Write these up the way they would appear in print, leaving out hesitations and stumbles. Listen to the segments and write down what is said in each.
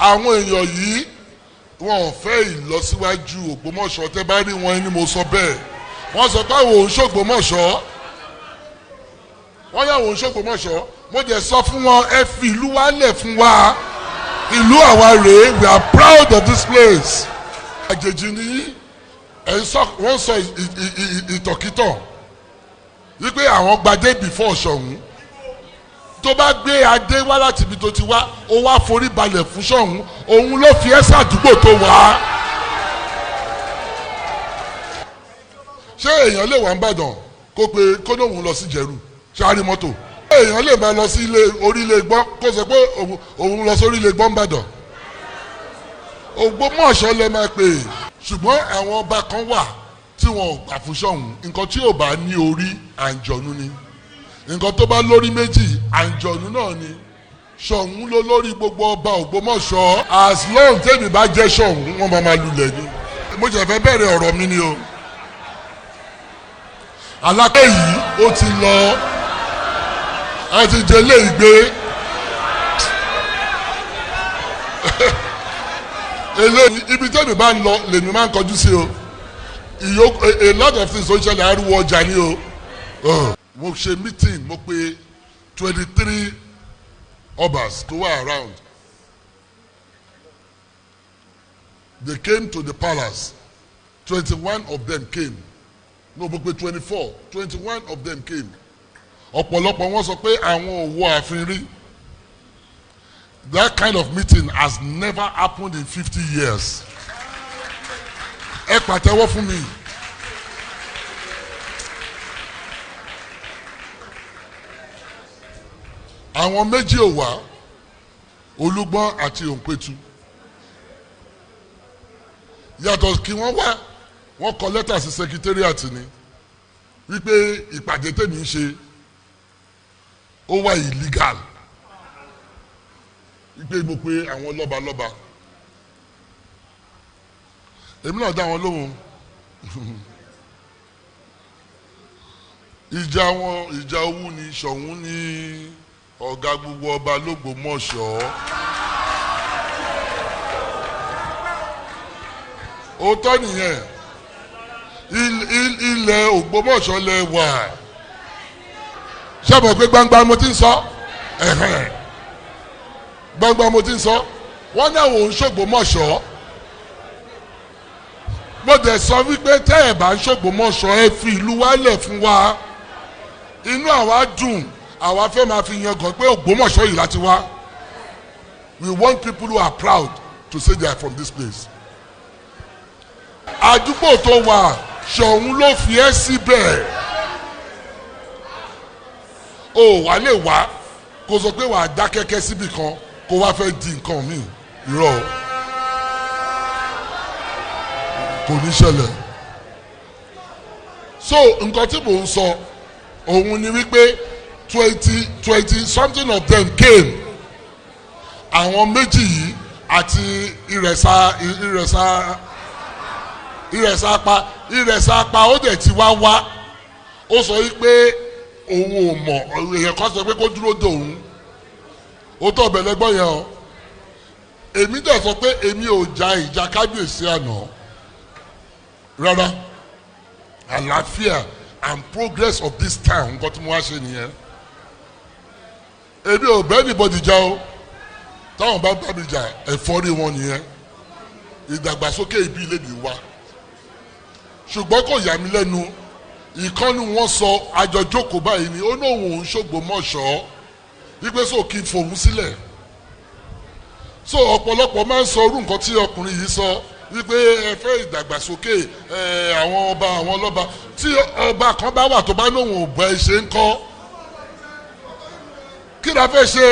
àwọn èèyàn yìí wọn ò fẹ́ ìlọsíwájú Ògbómọ̀ṣọ́ tẹ́ bá rí wọn ni mo sọ bẹ́ẹ̀ wọ́n sọ pé àwọn òun ṣògbómọ̀ṣọ́ wọ́n yà òun ṣògbómọ̀ṣọ́ mo jẹ́ sọ fún wọn ẹ fi ìlú wa lẹ̀ fún wa ìlú àwa rèé we are proud of this place. àjèjì ni wọ́n sọ ìtọ̀kítọ̀ wípé àwọn gbadé before Ṣọ̀ún tó bá gbé adé wá láti ibi tó ti wá ó wá forí balẹ̀ fún Ṣọ̀ún òun ló fi ẹ́ sàdúgbò tó wá. ṣé èèyàn lè wà ń bàdàn kó pe kó lóun lọ sí Jẹ̀rù ṣáárí mọ́tò èèyàn lè máa lọ sí orílẹ̀ gbọ́n kó sọ pé òun lọ sí orílẹ̀ gbọ́n bàdàn Ògbómọ̀ṣọ́ lè máa pè é ṣùgbọ́n àwọn ọba kan wà tí wọn ò gbà fún Ṣọ̀ún nǹkan tí ò bá ní orí àǹjọ̀nú ni nǹkan tó bá lórí méjì àǹjọ̀nú náà ni Ṣọ̀ún ló lórí gbogbo ọba Ògbómọ̀ṣọ́ as long tèmi bá jẹ́ Ṣọ̀ún wọn máa lulẹ̀ ni mo jẹ́ fẹ́ bẹ̀rẹ̀ ọ̀rọ̀ mi ni o alákẹ́ yìí ó ti lọ ẹ ti jẹ lé ìgbé ibi tẹ́mi bá ń lọ lèmi máa ń kọjú sí o a lot of things ó ń ṣẹlẹ̀ ariwo ọjà ni o mo ṣe meeting mo pe 23 obas tó wà around they came to the palace 21 of them came no mo pe 21 of them came ọ̀pọ̀lọpọ̀ wọn sọ pé àwọn ò wọ ààfin rí. That kind of meeting has never happened in 50 years. Ẹ pàtẹ́wọ́ fún mi. Àwọn méjì ò wá Olúgbọ́n àti Òǹpẹ̀tù. Yàtọ̀ kí wọ́n wá wọ́n kọ lẹ́tà sí secretariat ni wípé ìpàdé tèmi ń ṣe ó wà illegal. Wípé mo pe àwọn lọ́balọ́ba èmi náà dá wọn lóhùn ìjà owú ni Ṣọ̀ún ní ọ̀gá gbogbo ọba l'Ógbómọ̀ṣọ́ òótọ́ nìyẹn ilẹ̀ Ògbómọ̀ṣọ́ lẹ wà ṣàbọ̀ pé gbangba mo ti ń sọ gbangba mo ti ń sọ wọ́n ní àwọn òun ṣògbómọ̀ṣọ́ mo dẹ̀ sọ wípé tẹ́ ẹ̀ bá ń ṣògbómọ̀ṣọ́ ẹ fi ìlú wa lẹ̀ fún wa inú àwa dùn àwa fẹ́ máa fi yangàn pé Ògbómọ̀ṣọ́ yìí láti wá we want people who are proud to say they are from this place. àdúgbò tó wà Ṣọ̀ún ló fi ẹ́ síbẹ̀ o wà lè wá kó sọ pé wàá dá kẹ́kẹ́ síbì kan kó wá fẹ́ di nǹkan míì irọ́ kò ní ṣẹlẹ̀ so nǹkan tí mò ń sọ òun ni wípé 20 something of them came àwọn méjì yìí àti ìrẹsà apá ó dẹ̀ ti wá ó sọ wípé òun ò mọ̀ èèyàn kan sọ pé kó dúró de òun ó tọ́ ọ̀bẹ lẹ́gbọ́n yẹn o èmi dẹ̀ sọ pé èmi ò ja ìjà kábíyèsí àná rárá àlàáfíà and progress of this town nǹkan tí mo wá ṣe nìyẹn èmi ò bẹ́ẹ̀ anybody jà o táwọn bá bá mi jà ẹ̀fọ́rí wọn nìyẹn ìdàgbàsókè ibi ilé mi wá ṣùgbọ́n kò yà mí lẹ́nu ìkànnì wọn sọ àjọjókòó báyìí ni ó ní òun ṣògbómọ̀ṣọ́ wípé so kí n fòun sílẹ̀ so ọ̀pọ̀lọpọ̀ máa ń sọ irú nǹkan tí ọkùnrin yìí sọ wípé ẹ fẹ́ ìdàgbàsókè àwọn ọba àwọn ọlọ́ba tí ọba kan bá wà tó bá lóun ò bọ ẹ ṣe ń kọ́ kí la fẹ́ ṣe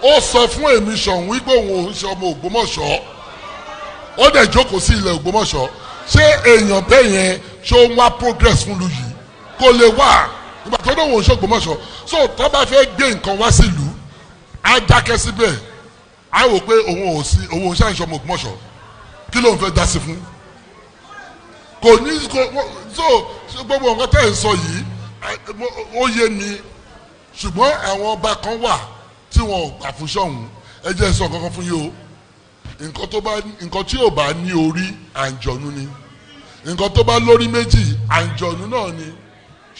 ó sọ fún èmi Ṣọ̀ún wípé òun ò ń ṣe ọmọ Ògbómọ̀ṣọ́ ó dẹ̀ jókòó sí ilẹ̀ Ògbómọ̀ṣọ́ ṣé èèyàn bẹ́ẹ̀ yẹn ṣó ń wá progress fún lu yìí kó lè wà nígbà tó dóun ò ń ṣe Ògbómọ̀ṣọ́ so tó bá fẹ́ gbé nǹkan wá sílùú á dákẹ́ síbẹ̀ á wò pé òun ò ṣàǹṣọ ọmọ Ògbómọ̀ṣọ́ kí ló ń fẹ́ dá sí fún kò ní so gbogbo nǹkan tẹ́ ẹ̀ ń sọ yìí ó yé mi ṣùgbọ́n àwọn ọba kan wà tí wọn ò gbà fún Ṣọ̀ún ẹ jẹ́ sọ kankan fún yín o nǹkan tí ò bá ní orí àǹjọ̀nú ni nǹkan tó bá lórí méjì àǹjọ̀nú náà ni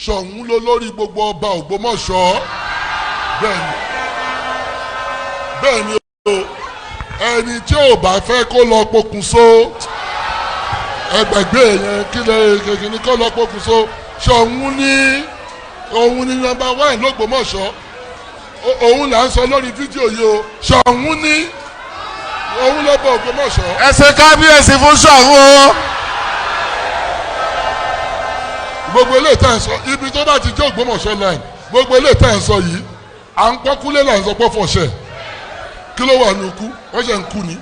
Ṣọ̀ún ló lórí gbogbo ọba Ògbómọ̀ṣọ́ bẹ́ẹ̀ ni o ẹni tí ò bá fẹ́ kó lọ pokùnso ẹgbẹ̀gbẹ́ yẹn kí ni kó lọ pokùnso Ṣọ̀ún ní òun ni nọ́mbà 1 l'Ógbómọ̀ṣọ́ òun là ń sọ lórí fídíò yìí o Ṣọ̀ún ní òun ló bọ Ògbómọ̀ṣọ́. ẹ ṣe kábíyèsí fún Ṣọ̀ún o. gbogbo ilé ìta ẹ̀ sọ ibi tó bá ti jẹ́ Ògbómọ̀ṣọ́ line gbogbo ilé ìta ẹ̀ sọ yìí à ń pọ́ kúlé là ń sọ pọ́ fọ̀ṣẹ̀ kí ló wà ní ikú wọ́n ṣe ń kú ni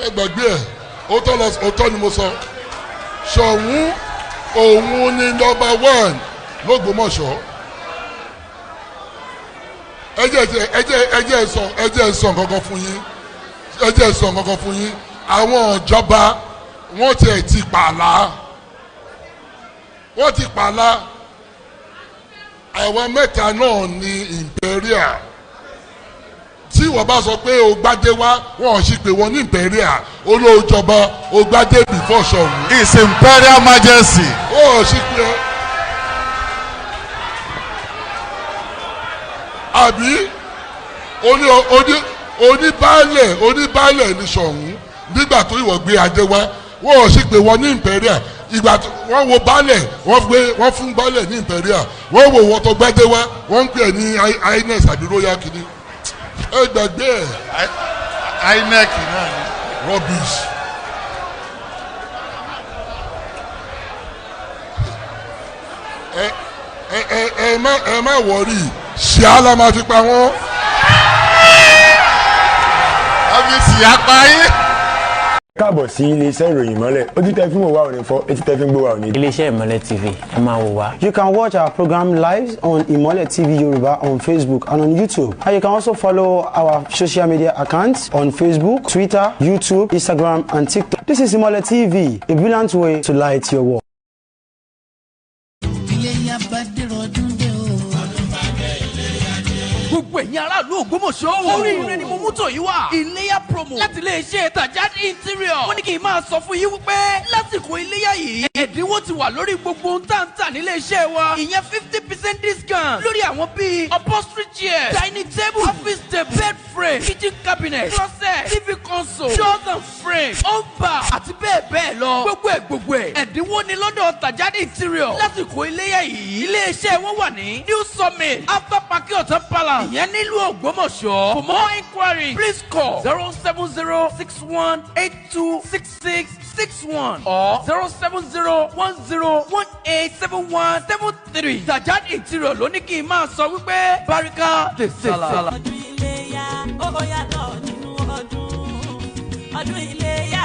ẹ gbàgbé ẹ̀ òótọ́ ni mo sọ Ṣọ̀ún òun ni nọ́mbà 1 l'Ógbómọ̀ṣọ́ ẹ jẹ́ sọ kankan fún yín àwọn ìjọba wọ́n ti pààlà àwọn mẹ́ta náà ní imperial tí wọ́n bá sọ pé o gbádé wá wọ́n sì pé wọ́n ní imperial olóòjọba o gbádé before Ṣọ̀ún. His Imperial Majesty. ó sì pé àbí oníbàálẹ̀ ní Ṣọ̀ún nígbà tó ìwọ̀ gbé adé wá wọ́n sì pé wọ́n ní imperial ìgbà wọ́n wo baálẹ̀ wọ́n fún baálẹ̀ ní imperial wọ́n wo wọ́n tó gbádé wá wọ́n ń pè ní INEC àbí royal kìíní ẹ gbàgbé ẹ̀. INEC náà ni. rubbish. ẹ má wọrí ṣíà la máa fi pa wọ́n. àbí ṣíà pa yín. káàbọ̀ sí iléeṣẹ́ ìròyìn ìmọ́lẹ̀ ojú tẹ́ fi ń wò wá ò ní fọ́ etí tẹ́ fi ń gbọ́ wá ò ní. iléeṣẹ́ Imole TV ẹ máa wò wá. You can watch our program live on Imole TV Yoruba on Facebook and on YouTube. And you can also follow our social media accounts on Facebook, Twitter, YouTube, Instagram, and TikTok. This is Imole TV, a brilliant way to light your world. gbogbo ẹ̀yin aráàlú Ògbómọ̀ṣọ́ oríire ni mo mú tọ̀ yìí wá iléyá promo láti iléeṣẹ́ Tajad interior wọ́n ní kí n máa sọ fún yín wípé lásìkò iléyá yìí ẹ̀dínwó ti wà lórí gbogbo ohun tá ń tà nílé iṣẹ́ wa ìyẹn 50% discount lórí àwọn bíi upholstery chairs dining table office table bed frame kitchen cabinet closet TV console doors and frame home bar àti bẹ́ẹ̀ lọ gbogbo ẹ̀ ẹ̀dínwó ni lọ́dọ̀ Tajad interior lásìkò iléyá yìí iléeṣẹ́ wọn wà ní New Summit after Parky Hotel Palace ìyẹn nílùú Ògbómọ̀ṣọ́. For more inquiry please call 07061826661 or 07010187173. Tajad interior ló ní kí n máa sọ wípé Barika the Sala. ọdún iléyá ó yàtọ̀ nínú ọdún iléyá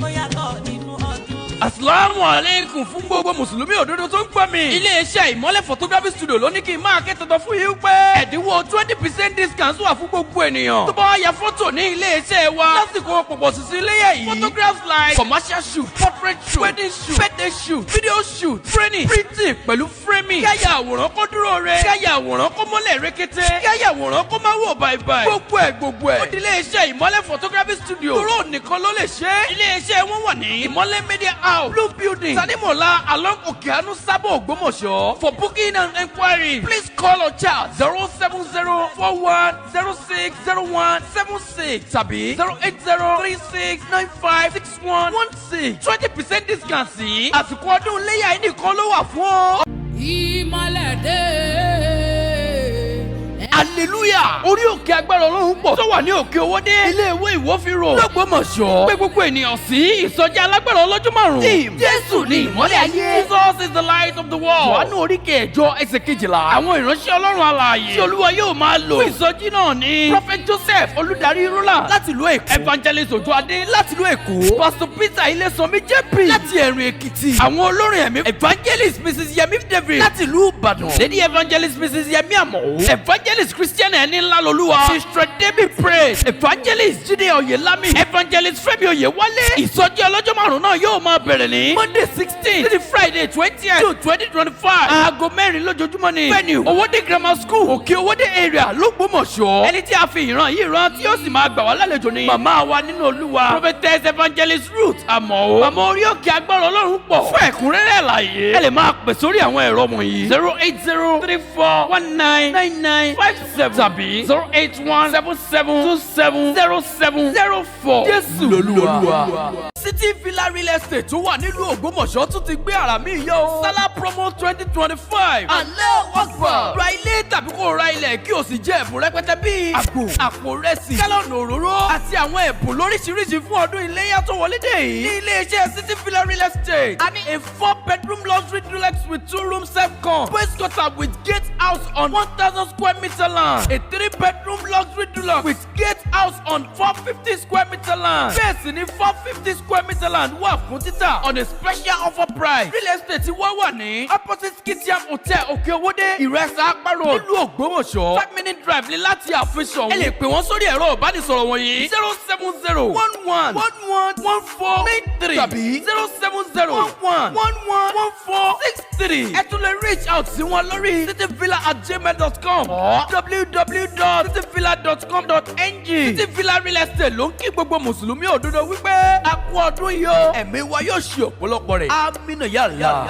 ó yàtọ̀ nínú ọdún. Asalaamu alaikum fún gbogbo mùsùlùmí òdodo tó ń gbọ́ mi. Iléeṣẹ́ Imole photography studio ló ní kí n máa ké tuntun fún yín pé ẹ̀dínwó 20% discount wà fún gbogbo ènìyàn. Tó bá wá ya fọ́tò ní iléeṣẹ́ wa lásìkò pọ̀pọ̀ sísí iléyà yìí. Photographs like commercial shoot, portrait shoot, wedding shoot, birthday shoot, video shoot, training, printing pẹ̀lú framing. Káyà àwòrán kó dúró re. Káyà àwòrán kó mọ́lẹ̀ rékété. Káyà àwòrán kó má wò bàìbàì. Gbogbo ẹ̀. Ó di iléeṣẹ́ Imole photography studio. Tòró nìkan ló lè ṣe. Iléeṣẹ́ wọn wà ní Imole Media House, Blue Building, Sanimola along Okeanu Sabo Ogbomoso. For booking and enquiry, please call or chat 07041060176 tàbí 08036956116. 20% discount sí àsìkò ọdún iléyá yìí nìkan ló wà fún ọ. Ìmọ̀lẹ̀ dé. Hallelujah! Orí òkè agbára Ọlọ́run pọ̀ tó wà ní òkè Owódé. Ilé ìwé Ìwófinró l'Ógbómọ̀ṣọ́. Pé gbogbo ènìyàn sí ìsọjí alágbára ọlọ́jọ́ márùn-ún. Team Jésù ni ìmọ́lẹ̀ ayé. Jesus is the light of the world. Jòhánù orí kẹjọ ẹsẹ̀ 12. Àwọn ìránṣẹ́ Ọlọ́run alààyè tí Olúwa yóò máa lò fún ìsọjí náà ni. Prophet Joseph Olùdarí Rúlà láti ìlú Èkó. Evangelist Òjòadé láti ìlú Èkó. Pastor Peter Ilésànmí JP láti Ẹ̀rìn Èkìtì. Àwọn olórin ẹ̀mí Evangelist Mrs. Yemi David láti ìlú Ìbàdàn. Lady Evangelist Mrs. Yemi Àmọ̀ó. Evangelist Chris Christian ẹni ńlá lolúwa. Sister David Praise. Evangelist Jídé Oyèlámì. Evangelist Fẹ́mi Oyèwálé. Ìsọjí ọlọ́jọ́ márùn-ún náà yóò máa bẹ̀rẹ̀ ní Monday 16 títí Friday 20th June 2025. Aago 4 lójoojúmọ́ ni. Venue Owódé Grammar School Òkè Owódé area l'Ógbómọ̀ṣọ́. Ẹni tí a fi ìran yìí rán tí yóò sì máa gbà wá lálejò ni màmá wa nínú Olúwa. Prophetess Evangelist Ruth Àmọ́. Màmá orí òkè agbára Ọlọ́run pọ̀. Fún ẹ̀kúnrẹ́rẹ́ àlàyé ẹ lè máa pè sórí àwọn ẹ̀rọ wọ̀nyí 08034199957 tàbí 08177270704. Jésù lolúwa. City Villa Real Estate tó wà nílùú Ògbómọ̀ṣọ́ tún ti gbé àrà mi yọ o. Sala promo 2025. Alẹ́ ọgbà. Ra ilé tàbí kó ra ilẹ̀ kí o sì jẹ́ ẹ̀bùn rẹpẹtẹ bíi àgbò, àpò rẹsì, gálọ̀nù òróró àti àwọn ẹ̀bùn lóríṣiríṣi fún ọdún iléyá tó wọlé dé yìí. Ní ilé-iṣẹ́ City Villa Real Estate, a ní a 4-bedroom luxury duplex with 2-room self-con, base quarter with gate house on 1,000 square meter land, a 3-bedroom luxury duplex with gate house on 450 square meter land. Bẹ́ẹ̀ sì ni 450 square meter land wà fún títà on a special offer price. Real estate wá wà ní opposite Skitiam Hotel Òkè Owódé Ìrẹsà Àpárò nílùú Ògbómọ̀ṣọ́. 5-minute drive ní láti àfihàn. Ẹ lè pè wọ́n sórí ẹ̀rọ ìbánisọ̀rọ̀ wọ̀nyí 070-11-14-93 tàbí 070-11-14-63. Ẹ tún lè reach out sí wọn lórí cityvilla@gmail.com or www.cityvilla.com.ng. City Villa Real Estate ló ń kí gbogbo mùsùlùmí òdodo wípé a kú ọdún yìí o. Ẹ̀mí wa yóò ṣe ọ̀pọ̀lọpọ̀ rẹ̀. Amínà yàrá.